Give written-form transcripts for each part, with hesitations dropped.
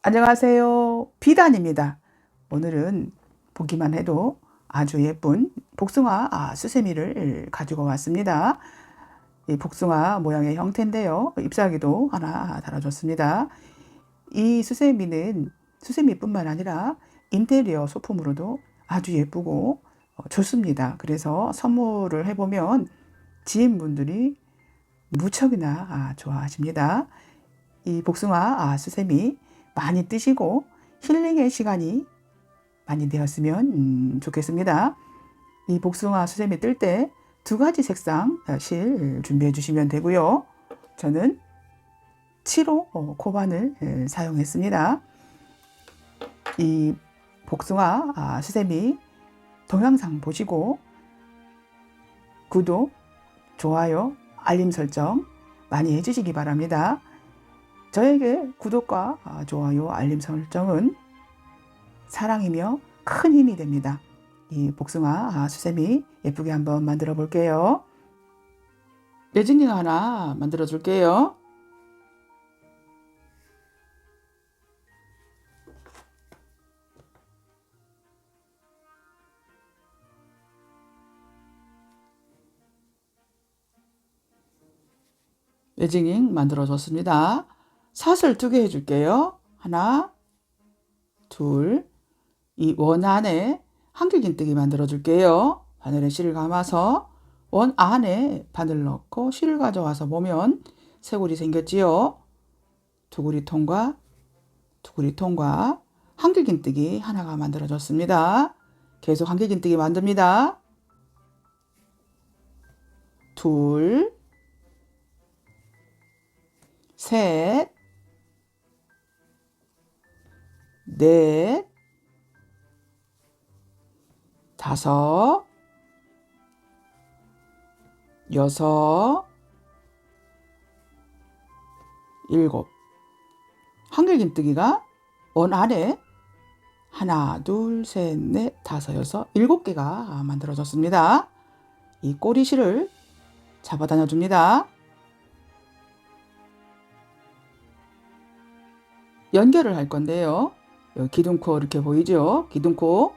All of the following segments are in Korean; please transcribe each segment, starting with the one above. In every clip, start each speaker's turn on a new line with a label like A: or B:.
A: 안녕하세요. 비단입니다. 오늘은 보기만 해도 아주 예쁜 복숭아 수세미를 가지고 왔습니다. 이 복숭아 모양의 형태인데요. 잎사귀도 하나 달아줬습니다. 이 수세미는 수세미뿐만 아니라 인테리어 소품으로도 아주 예쁘고 좋습니다. 그래서 선물을 해보면 지인분들이 무척이나 좋아하십니다. 이 복숭아 수세미 많이 뜨시고 힐링의 시간이 많이 되었으면 좋겠습니다. 이 복숭아 수세미 뜰 때 두 가지 색상 실 준비해 주시면 되고요. 저는 7호 코반을 사용했습니다. 이 복숭아 수세미 동영상 보시고 구독, 좋아요, 알림 설정 많이 해주시기 바랍니다. 저에게 구독과 좋아요, 알림 설정은 사랑이며 큰 힘이 됩니다. 이 복숭아 수세미 예쁘게 한번 만들어 볼게요. 레진링 하나 만들어 줄게요. 레진링 만들어 줬습니다. 사슬 2개 해줄게요. 하나, 둘, 이 원 안에 한길긴뜨기 만들어 줄게요. 바늘에 실을 감아서 원 안에 바늘 넣고 실을 가져와서 보면 쇄골이 생겼지요. 두구리 통과, 두구리 통과, 한길긴뜨기 하나가 만들어졌습니다. 계속 한길긴뜨기 만듭니다. 둘, 셋, 넷, 다섯, 여섯, 일곱. 한길긴뜨기가 원 안에 하나, 둘, 셋, 넷, 다섯, 여섯, 7개가 만들어졌습니다. 이 꼬리실을 잡아 다녀줍니다. 연결을 할 건데요. 여기 기둥코 이렇게 보이죠? 기둥코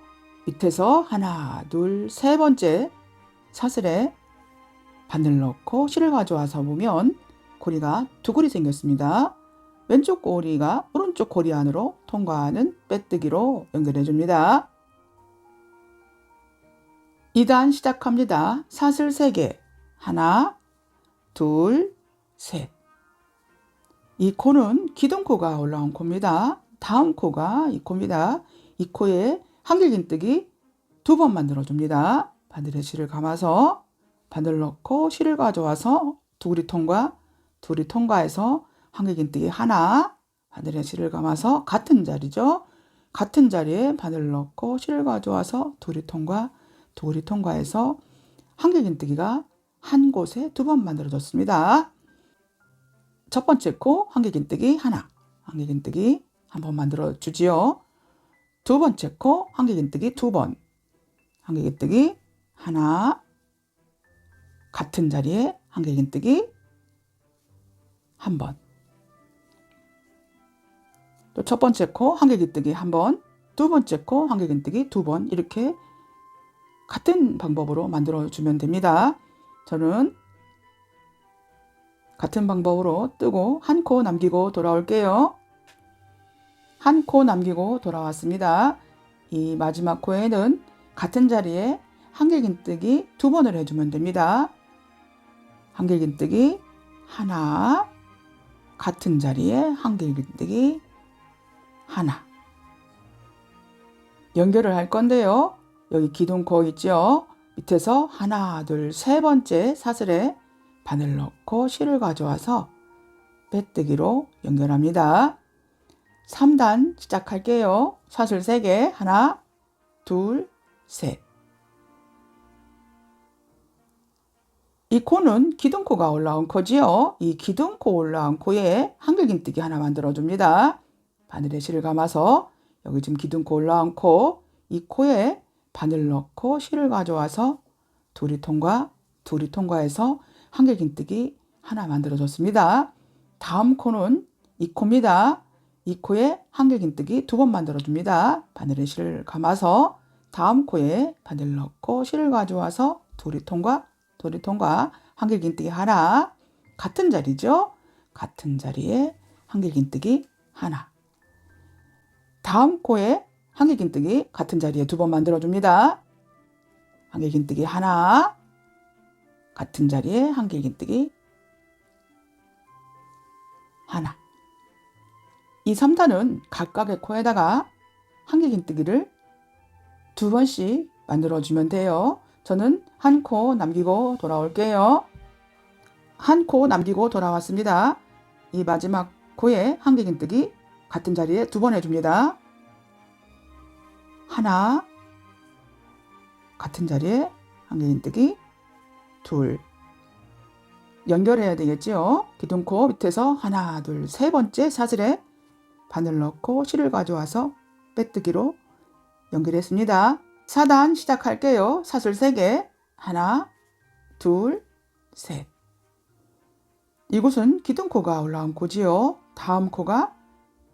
A: 밑에서 하나, 둘, 세 번째 사슬에 바늘 넣고 실을 가져와서 보면 고리가 두 고리 생겼습니다. 왼쪽 고리가 오른쪽 고리 안으로 통과하는 빼뜨기로 연결해 줍니다. 2단 시작합니다. 사슬 3개. 하나, 둘, 셋. 이 코는 기둥코가 올라온 코입니다. 다음 코가 이 코입니다. 이 코에 한길긴뜨기 2번 만들어 줍니다. 바늘에 실을 감아서 바늘 넣고 실을 가져와서 두구리 통과, 두구리 통과해서 한길긴뜨기 하나, 바늘에 실을 감아서 같은 자리죠. 같은 자리에 바늘 넣고 실을 가져와서 두구리 통과, 두구리 통과해서 한길긴뜨기가 한 곳에 2번 만들어졌습니다. 첫 번째 코 한길긴뜨기 하나, 한길긴뜨기 한 번 만들어 주지요. 두 번째 코 한길긴뜨기 2번, 한길긴뜨기 하나, 같은 자리에 한길긴뜨기 한 번. 또 첫 번째 코 한길긴뜨기 한 번, 두 번째 코 한길긴뜨기 2번 이렇게 같은 방법으로 만들어 주면 됩니다. 저는 같은 방법으로 뜨고 한 코 남기고 돌아올게요. 한 코 남기고 돌아왔습니다. 이 마지막 코에는 같은 자리에 한길긴뜨기 2번을 해주면 됩니다. 한길긴뜨기 하나, 같은 자리에 한길긴뜨기 하나. 연결을 할 건데요. 여기 기둥코 있죠. 밑에서 하나, 둘, 세 번째 사슬에 바늘 넣고 실을 가져와서 빼뜨기로 연결합니다. 3단 시작할게요. 사슬 3개. 하나, 둘, 셋. 이 코는 기둥코가 올라온 코지요. 이 기둥코 올라온 코에 한길긴뜨기 하나 만들어 줍니다. 바늘에 실을 감아서 여기 지금 기둥코 올라온 코, 이 코에 바늘 넣고 실을 가져와서 두리 통과해서 한길긴뜨기 하나 만들어 줬습니다. 다음 코는 이 코입니다. 이 코에 한길긴뜨기 2번 만들어줍니다. 바늘에 실을 감아서 다음 코에 바늘 넣고 실을 가져와서 도리통과 한길긴뜨기 하나, 같은 자리죠. 같은 자리에 한길긴뜨기 하나. 다음 코에 한길긴뜨기 같은 자리에 2번 만들어줍니다. 한길긴뜨기 하나, 같은 자리에 한길긴뜨기 하나. 이 3단은 각각의 코에다가 한길긴뜨기를 2번씩 만들어주면 돼요. 저는 한 코 남기고 돌아올게요. 한 코 남기고 돌아왔습니다. 이 마지막 코에 한길긴뜨기 같은 자리에 2번 해줍니다. 하나, 같은 자리에 한길긴뜨기 둘. 연결해야 되겠지요. 기둥코 밑에서 하나, 둘, 세 번째 사슬에 바늘 넣고 실을 가져와서 빼뜨기로 연결했습니다. 4단 시작할게요. 사슬 3개. 하나, 둘, 셋. 이곳은 기둥코가 올라온 코지요. 다음 코가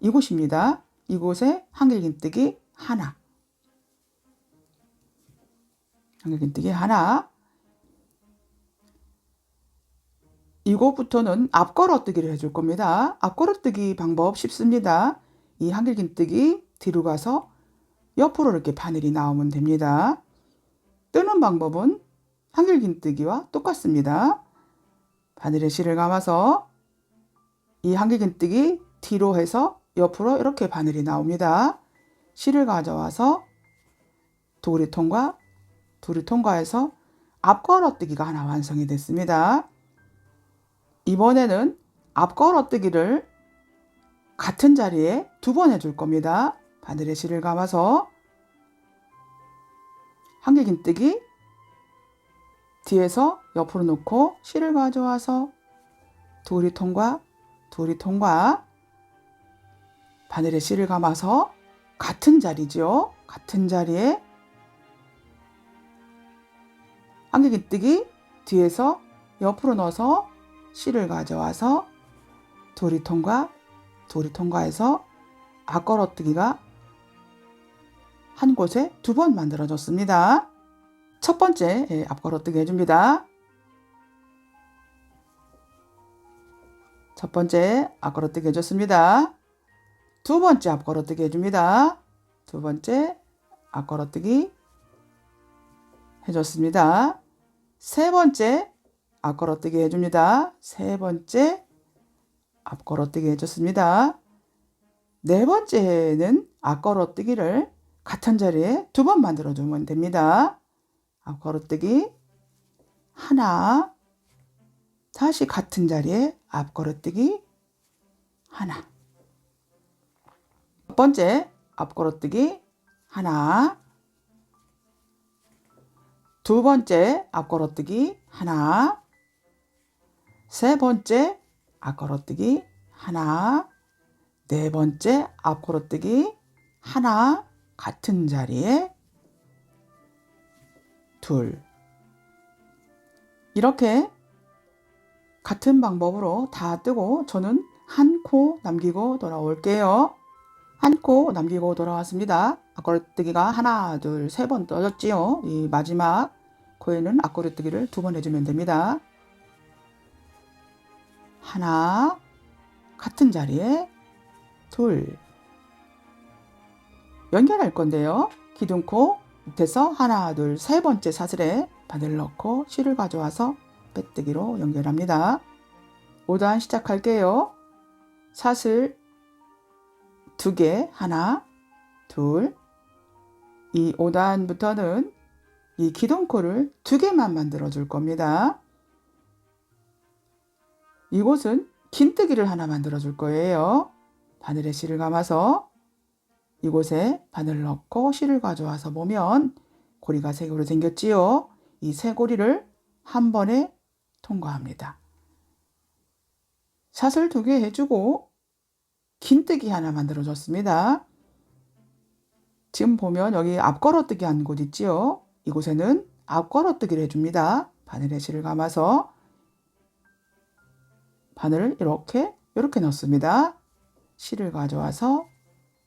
A: 이곳입니다. 이곳에 한길긴뜨기 하나. 한길긴뜨기 하나. 이곳부터는 앞걸어뜨기를 해줄 겁니다. 앞걸어뜨기 방법 쉽습니다. 이 한길긴뜨기 뒤로 가서 옆으로 이렇게 바늘이 나오면 됩니다. 뜨는 방법은 한길긴뜨기와 똑같습니다. 바늘에 실을 감아서 이 한길긴뜨기 뒤로 해서 옆으로 이렇게 바늘이 나옵니다. 실을 가져와서 도리통과해서 앞걸어뜨기가 하나 완성이 됐습니다. 이번에는 앞걸어뜨기를 같은 자리에 2번 해줄 겁니다. 바늘에 실을 감아서 한길긴뜨기 뒤에서 옆으로 놓고 실을 가져와서 도리통과 바늘에 실을 감아서 같은 자리죠. 같은 자리에 한길긴뜨기 뒤에서 옆으로 넣어서 실을 가져와서 도리통과해서 앞걸어뜨기가 한 곳에 2번 만들어졌습니다. 첫 번째 앞걸어뜨기 해줍니다. 첫 번째 앞걸어뜨기 해줬습니다. 두 번째 앞걸어뜨기 해줍니다. 두 번째 앞걸어뜨기 해줬습니다. 세 번째 앞걸어뜨기 해줍니다. 세 번째 앞걸어뜨기 해줬습니다. 네 번째는 앞걸어뜨기를 같은 자리에 2번 만들어주면 됩니다. 앞걸어뜨기 하나, 다시 같은 자리에 앞걸어뜨기 하나. 첫 번째 앞걸어뜨기 하나, 두 번째 앞걸어뜨기 하나, 세 번째 앞걸어뜨기 하나, 네 번째 앞걸어뜨기 하나, 같은 자리에 둘. 이렇게 같은 방법으로 다 뜨고 저는 한 코 남기고 돌아올게요. 한 코 남기고 돌아왔습니다. 앞걸어뜨기가 하나, 둘, 세 번 떠졌지요. 이 마지막 코에는 앞걸어뜨기를 2번 해주면 됩니다. 하나, 같은 자리에 둘. 연결할 건데요. 기둥코 밑에서 하나, 둘, 세 번째 사슬에 바늘 넣고 실을 가져와서 빼뜨기로 연결합니다. 5단 시작할게요. 사슬 2개, 하나, 둘. 이 5단부터는 이 기둥코를 2개만 만들어 줄 겁니다. 이곳은 긴뜨기를 하나 만들어 줄 거예요. 바늘에 실을 감아서 이곳에 바늘 넣고 실을 가져와서 보면 고리가 3개로 생겼지요. 이 3고리를 한 번에 통과합니다. 사슬 2개 해주고 긴뜨기 하나 만들어 줬습니다. 지금 보면 여기 앞걸어뜨기 한 곳 있지요. 이곳에는 앞걸어뜨기를 해줍니다. 바늘에 실을 감아서 바늘을 이렇게 넣습니다. 실을 가져와서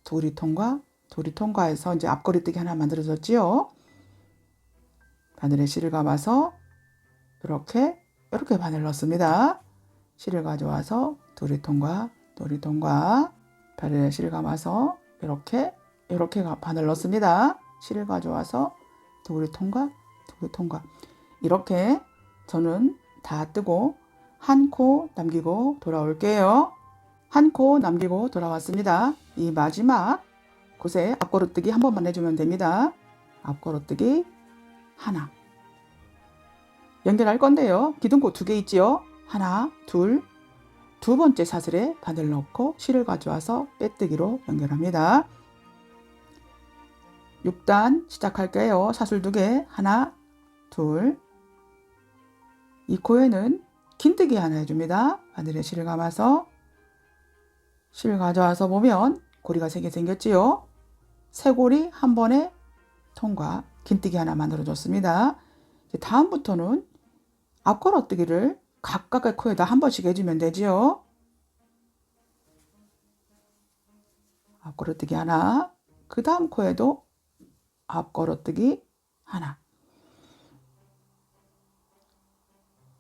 A: 도리 통과해서 이제 앞걸이뜨기 하나 만들어졌지요. 바늘에 실을 감아서 이렇게 바늘 넣습니다. 실을 가져와서 도리 통과, 바늘에 실을 감아서 이렇게 바늘 넣습니다. 실을 가져와서 도리 통과. 이렇게 저는 다 뜨고 한 코 남기고 돌아올게요. 한 코 남기고 돌아왔습니다. 이 마지막 곳에 앞걸어뜨기 한 번만 해주면 됩니다. 앞걸어뜨기 하나. 연결할 건데요. 기둥코 2개 있지요. 하나, 둘. 두 번째 사슬에 바늘 넣고 실을 가져와서 빼뜨기로 연결합니다. 6단 시작할게요. 사슬 2개. 하나, 둘. 이 코에는 긴뜨기 하나 해줍니다. 바늘에 실을 감아서 실 가져와서 보면 고리가 3개 생겼지요. 세 고리 한 번에 통과, 긴뜨기 하나 만들어줬습니다. 다음부터는 앞걸어뜨기를 각각의 코에다 한 번씩 해주면 되지요. 앞걸어뜨기 하나, 그 다음 코에도 앞걸어뜨기 하나.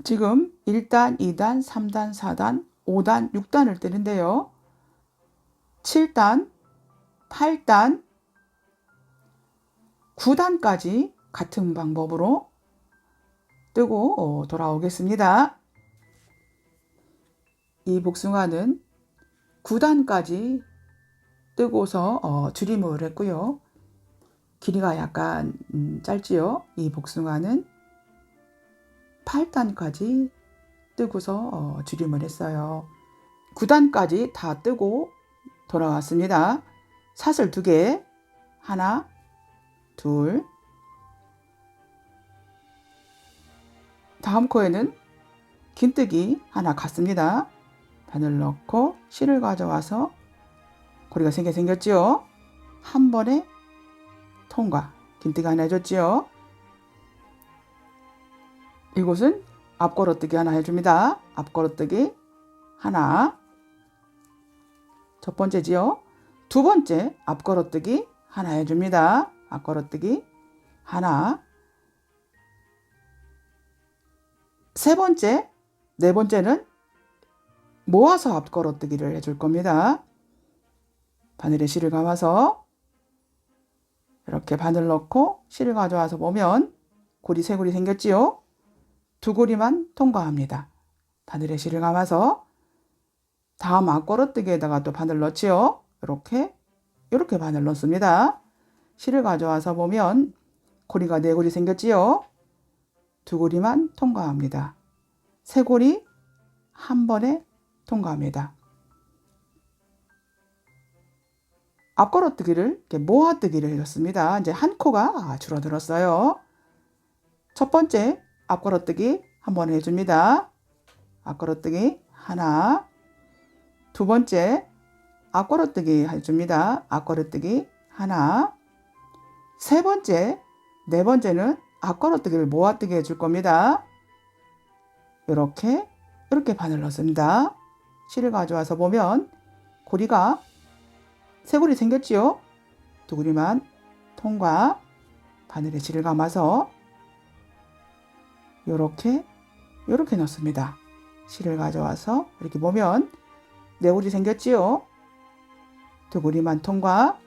A: 지금 1단, 2단, 3단, 4단, 5단, 6단을 뜨는데요. 7단, 8단, 9단까지 같은 방법으로 뜨고 돌아오겠습니다. 이 복숭아는 9단까지 뜨고서 줄임을 했고요. 길이가 약간 짧지요. 이 복숭아는 8단까지 뜨고서 줄임을 했어요. 9단까지 다 뜨고 돌아왔습니다. 사슬 2개, 하나, 둘. 다음 코에는 긴뜨기 하나 갔습니다. 바늘 넣고 실을 가져와서 고리가 3개 생겼지요. 한 번에 통과, 긴뜨기 하나 해줬지요. 이곳은 앞걸어뜨기 하나 해줍니다. 앞걸어뜨기 하나. 첫 번째지요. 두 번째 앞걸어뜨기 하나 해줍니다. 앞걸어뜨기 하나. 세 번째, 네 번째는 모아서 앞걸어뜨기를 해줄 겁니다. 바늘에 실을 감아서 이렇게 바늘 넣고 실을 가져와서 보면 고리 3고리 생겼지요. 2고리만 통과합니다. 바늘에 실을 감아서 다음 앞걸어뜨기에다가 또 바늘 넣지요. 이렇게 바늘 넣습니다. 실을 가져와서 보면 고리가 4고리 생겼지요. 2고리만 통과합니다. 3고리 한 번에 통과합니다. 앞걸어뜨기를 이렇게 모아뜨기를 해줬습니다. 이제 한 코가 줄어들었어요. 첫 번째 앞걸어뜨기 한 번 해줍니다. 앞걸어뜨기 하나. 두 번째 앞걸어뜨기 해줍니다. 앞걸어뜨기 하나. 세 번째, 네 번째는 앞걸어뜨기를 모아뜨기 해줄 겁니다. 이렇게 바늘 넣습니다. 실을 가져와서 보면 고리가 3고리 생겼지요. 2고리만 통과. 바늘에 실을 감아서 이렇게 넣습니다. 실을 가져와서 이렇게 보면 4고리 생겼지요. 2고리만 통과.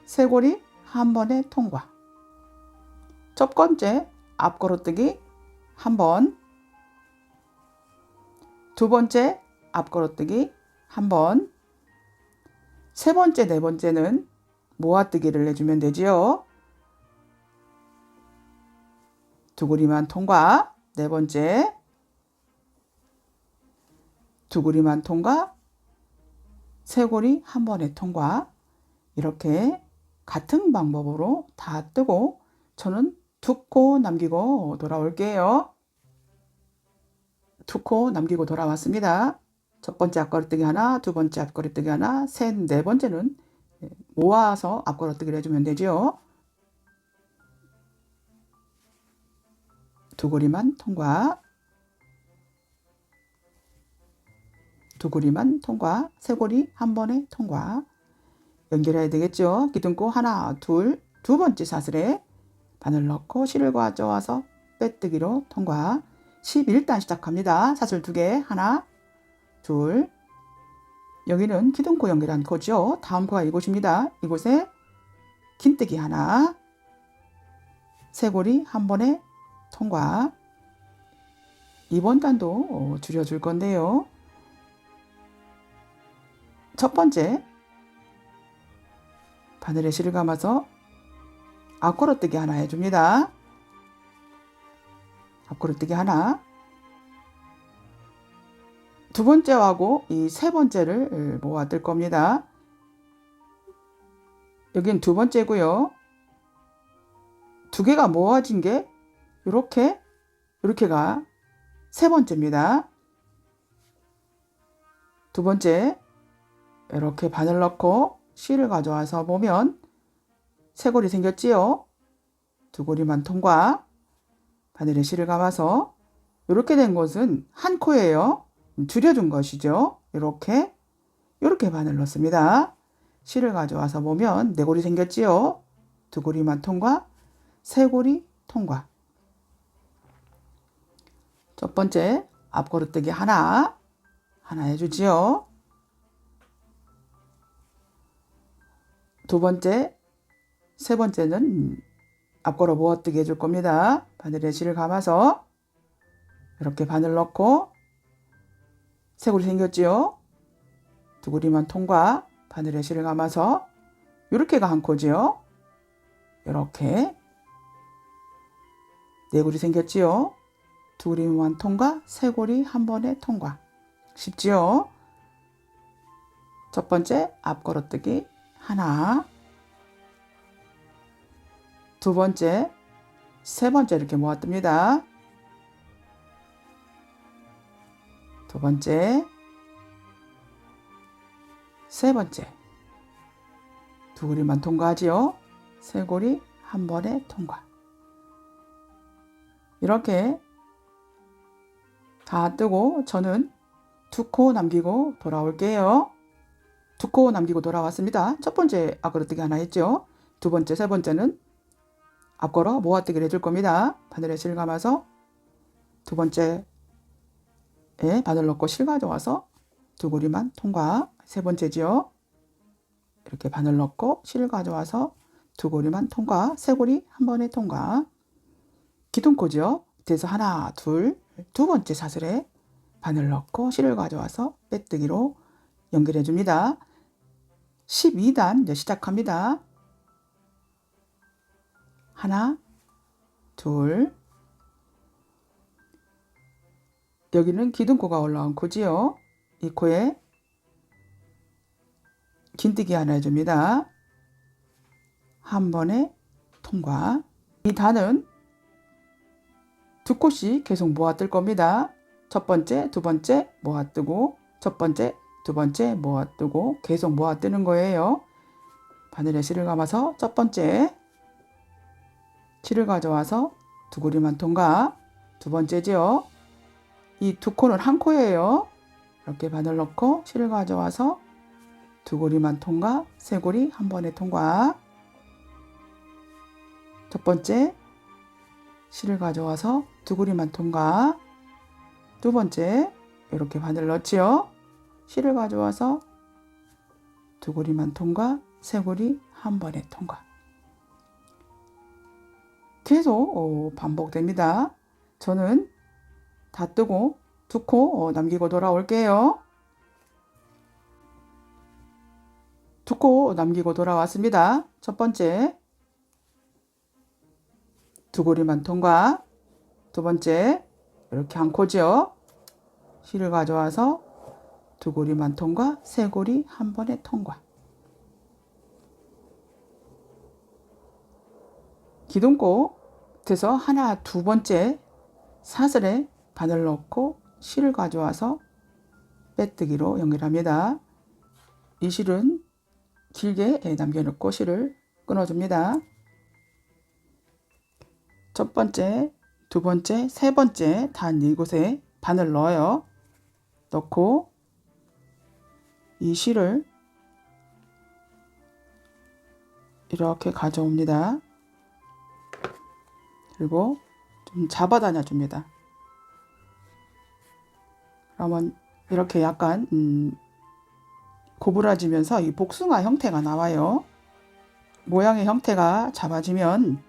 A: 3고리 한 번에 통과. 첫 번째 앞걸어뜨기 한 번. 두 번째 앞걸어뜨기 한 번. 세 번째, 네 번째는 모아뜨기를 해주면 되지요. 2고리만 통과. 네 번째 2고리만 통과. 3고리 한 번에 통과. 이렇게 같은 방법으로 다 뜨고 저는 2코 남기고 돌아올게요. 2코 남기고 돌아왔습니다. 첫 번째 앞걸어뜨기 하나, 두 번째 앞걸어뜨기 하나, 네 번째는 모아서 앞걸어뜨기를 해주면 되죠. 2고리만 통과. 두 고리만 통과, 세 고리 한 번에 통과. 연결해야 되겠죠. 기둥코 하나, 둘, 두 번째 사슬에 바늘 넣고 실을 가져와서 빼뜨기로 통과. 11단 시작합니다. 사슬 두 개, 하나, 둘. 여기는 기둥코 연결한 코죠. 다음 코가 이곳입니다. 이곳에 긴뜨기 하나, 세 고리 한 번에 통과. 이번 단도 줄여줄 건데요. 첫 번째, 바늘에 실을 감아서 앞걸어뜨기 하나 해줍니다. 앞걸어뜨기 하나. 두 번째하고 이 세 번째를 모아 뜰 겁니다. 여긴 두 번째고요. 두 개가 모아진 게 이렇게가 세 번째입니다. 두 번째, 이렇게 바늘 넣고 실을 가져와서 보면 세 고리 생겼지요. 두 고리만 통과. 바늘에 실을 감아서 이렇게 된 것은 한 코예요. 줄여준 것이죠. 이렇게 바늘 넣습니다. 실을 가져와서 보면 네 고리 생겼지요. 두 고리만 통과, 세 고리 통과. 첫 번째 앞걸어뜨기 하나 해주지요. 두 번째, 세 번째는 앞걸어 모아뜨기 해줄 겁니다. 바늘에 실을 감아서 이렇게 바늘 넣고 세 고리 생겼지요. 두 고리만 통과, 바늘에 실을 감아서 이렇게가 한 코지요. 이렇게 네 고리 생겼지요. 두 고리만 통과, 세 고리 한 번에 통과. 쉽지요? 첫 번째 앞걸어뜨기 하나, 두 번째, 세 번째 이렇게 모아뜹니다. 두 번째, 세 번째. 두 고리만 통과하지요. 세 고리 한 번에 통과. 이렇게 다 뜨고 저는 두 코 남기고 돌아올게요. 두 코 남기고 돌아왔습니다. 첫 번째 앞걸어뜨기 하나 했죠. 두 번째, 세 번째는 앞걸어 모아뜨기를 해줄 겁니다. 바늘에 실 감아서 두 번째에 바늘 넣고 실 가져와서 두 고리만 통과. 세 번째지요. 이렇게 바늘 넣고 실 가져와서 두 고리만 통과. 세 고리 한 번에 통과. 기둥코죠. 밑에서 하나, 둘, 두 번째 사슬에 바늘 넣고 실을 가져와서 빼뜨기로 연결해 줍니다. 12단 이제 시작합니다. 하나, 둘. 여기는 기둥코가 올라온 코지요. 이 코에 긴뜨기 하나 해줍니다. 한 번에 통과. 이 단은 두 코씩 계속 모아뜰 겁니다. 첫 번째, 두 번째 모아뜨고, 첫 번째, 두 번째 모아뜨고 계속 모아뜨는 거예요. 바늘에 실을 감아서 첫 번째 실을 가져와서 두 고리만 통과. 두 번째지요. 이 두 코는 한 코예요. 이렇게 바늘 넣고 실을 가져와서 두 고리만 통과. 세 고리 한 번에 통과. 첫 번째 실을 가져와서 두 고리만 통과. 두 번째 이렇게 바늘 넣지요. 실을 가져와서 두 고리만 통과. 세 고리 한 번에 통과. 계속 반복됩니다. 저는 다 뜨고 두 코 남기고 돌아올게요. 두 코 남기고 돌아왔습니다. 첫 번째 두 고리만 통과. 두 번째 이렇게 한 코죠. 실을 가져와서 두 고리만 통과. 세 고리 한 번에 통과. 기둥코 밑에서 하나, 두 번째 사슬에 바늘 넣고 실을 가져와서 빼뜨기로 연결합니다. 이 실은 길게 남겨놓고 실을 끊어줍니다. 첫 번째, 두 번째, 세 번째 단 이곳에 바늘 넣어요. 넣고 이 실을 이렇게 가져옵니다. 그리고 좀 잡아다녀 줍니다. 그러면 이렇게 약간 고부라지면서 이 복숭아 형태가 나와요. 모양의 형태가 잡아지면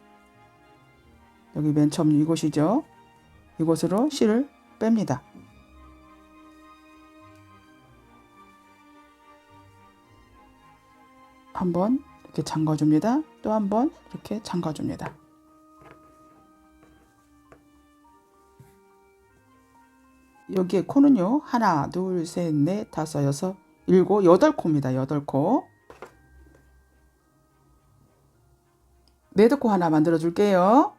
A: 여기 맨 처음 이곳이죠. 이곳으로 실을 뺍니다. 한번 이렇게 잠궈줍니다. 또 한번 이렇게 잠궈줍니다. 여기에 코는요. 하나, 둘, 셋, 넷, 다섯, 여섯, 일곱, 여덟 코입니다. 여덟 코. 매듭코 하나 만들어 줄게요.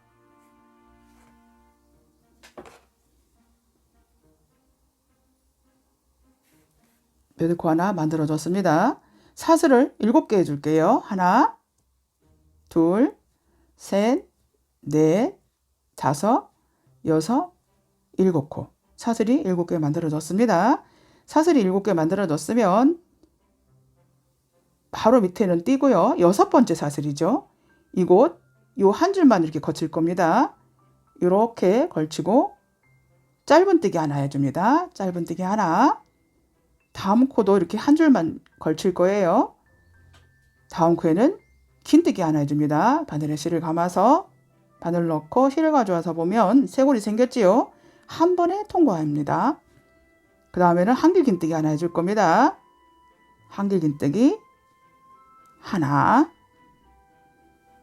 A: 매듭코 하나 만들어 줬습니다. 사슬을 7개 해줄게요. 하나, 둘, 셋, 넷, 다섯, 여섯, 7코. 사슬이 7개 만들어 줬습니다. 사슬이 7개 만들어 줬으면 바로 밑에는 띄고요. 6번째 사슬이죠. 이곳 요 한 줄만 이렇게 거칠 겁니다. 이렇게 걸치고 짧은뜨기 하나 해줍니다. 짧은뜨기 하나. 다음 코도 이렇게 한 줄만 걸칠 거예요. 다음 코에는 긴뜨기 하나 해줍니다. 바늘에 실을 감아서 바늘 넣고 실을 가져와서 보면 쇄골이 생겼지요. 한 번에 통과합니다. 그 다음에는 한길 긴뜨기 하나 해줄 겁니다. 한길 긴뜨기 하나.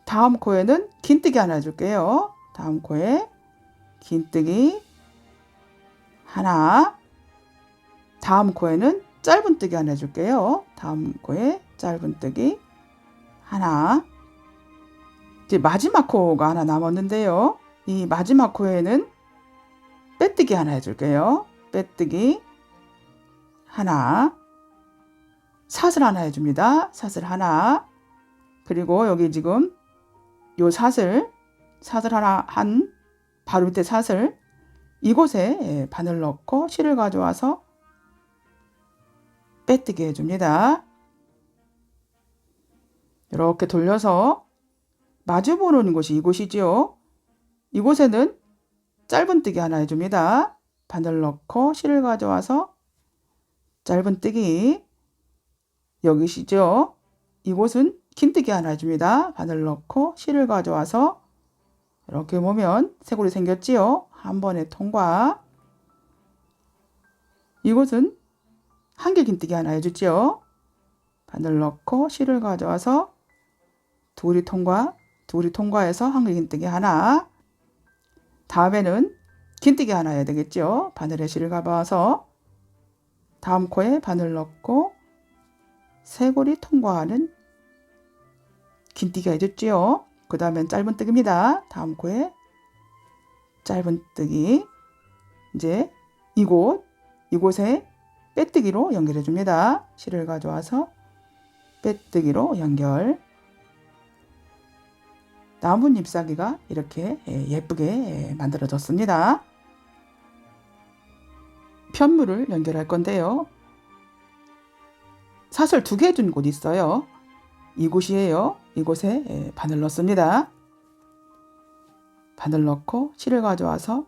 A: 다음 코에는 긴뜨기 하나 해줄게요. 다음 코에 긴뜨기 하나. 다음 코에는 짧은뜨기 하나 해줄게요. 다음 코에 짧은뜨기 하나. 이제 마지막 코가 하나 남았는데요. 이 마지막 코에는 빼뜨기 하나 해줄게요. 빼뜨기 하나. 사슬 하나 해줍니다. 사슬 하나. 그리고 여기 지금 요 사슬 하나 한 바로 밑에 사슬 이곳에 바늘 넣고 실을 가져와서 빼뜨기 해줍니다. 이렇게 돌려서 마주보는 곳이 이곳이지요. 이곳에는 짧은뜨기 하나 해줍니다. 바늘 넣고 실을 가져와서 짧은뜨기 여기시죠. 이곳은 긴뜨기 하나 해줍니다. 바늘 넣고 실을 가져와서 이렇게 보면 쇄골이 생겼지요. 한 번에 통과. 이곳은 한길 긴뜨기 하나 해주죠. 바늘 넣고 실을 가져와서 둘이 통과해서 한길 긴뜨기 하나. 다음에는 긴뜨기 하나 해야 되겠죠. 바늘에 실을 감아서 다음 코에 바늘 넣고 쇄골이 통과하는 긴뜨기가 해줬지요. 그 다음엔 짧은뜨기입니다. 다음 코에 짧은뜨기. 이제 이곳에 빼뜨기로 연결해 줍니다. 실을 가져와서 빼뜨기로 연결. 나뭇잎 잎사귀가 이렇게 예쁘게 만들어졌습니다. 편물을 연결할 건데요. 사슬 2개 준 곳 있어요. 이곳이에요. 이곳에 바늘 넣습니다. 바늘 넣고 실을 가져와서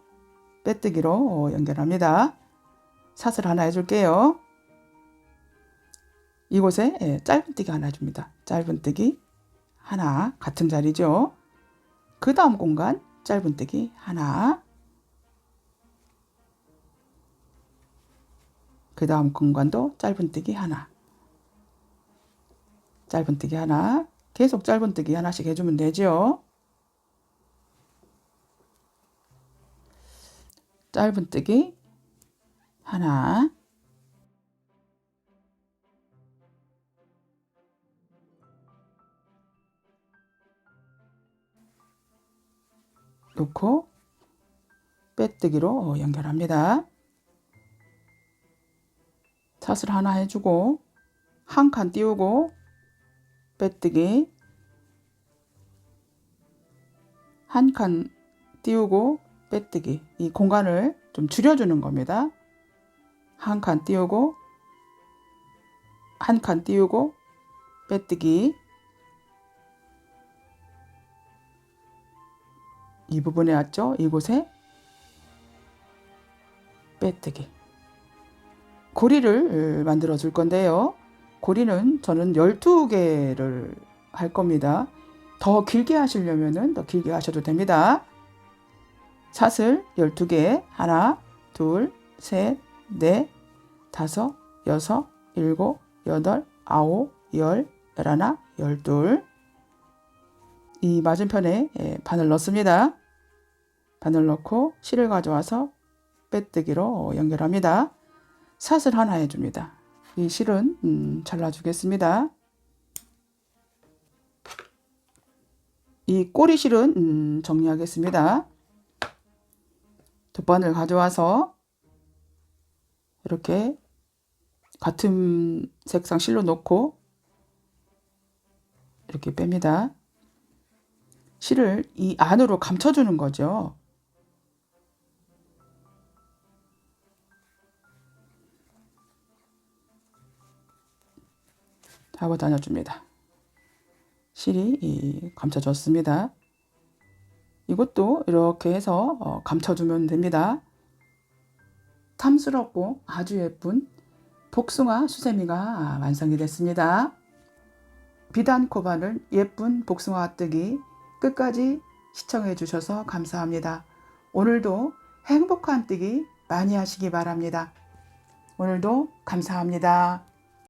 A: 빼뜨기로 연결합니다. 사슬 하나 해줄게요. 이곳에 짧은뜨기 하나 해줍니다. 짧은뜨기 하나, 같은 자리죠. 그 다음 공간 짧은뜨기 하나. 그 다음 공간도 짧은뜨기 하나. 짧은뜨기 하나. 계속 짧은뜨기 하나씩 해주면 되죠. 짧은뜨기 하나. 놓고 빼뜨기로 연결합니다. 사슬 하나 해주고 한 칸 띄우고 빼뜨기 한 칸 띄우고 빼뜨기. 이 공간을 좀 줄여주는 겁니다. 한 칸 띄우고 한 칸 띄우고 빼뜨기. 이 부분에 왔죠? 이곳에 빼뜨기. 고리를 만들어 줄 건데요. 고리는 저는 12개를 할 겁니다. 더 길게 하시려면 더 길게 하셔도 됩니다. 사슬 12개. 하나, 둘, 셋, 넷, 다섯, 여섯, 일곱, 여덟, 아홉, 열, 열하나, 열둘. 이 맞은편에 바늘 넣습니다. 바늘 넣고 실을 가져와서 빼뜨기로 연결합니다. 사슬 하나 해줍니다. 이 실은 잘라주겠습니다. 이 꼬리실은 정리하겠습니다. 돗바늘 가져와서 이렇게 같은 색상 실로 놓고 이렇게 뺍니다. 실을 이 안으로 감춰주는 거죠. 하고 다녀줍니다. 실이 감춰졌습니다. 이것도 이렇게 해서 감춰주면 됩니다. 탐스럽고 아주 예쁜 복숭아 수세미가 완성이 됐습니다. 비단 코바늘 예쁜 복숭아 뜨기 끝까지 시청해 주셔서 감사합니다. 오늘도 행복한 뜨기 많이 하시기 바랍니다. 오늘도 감사합니다.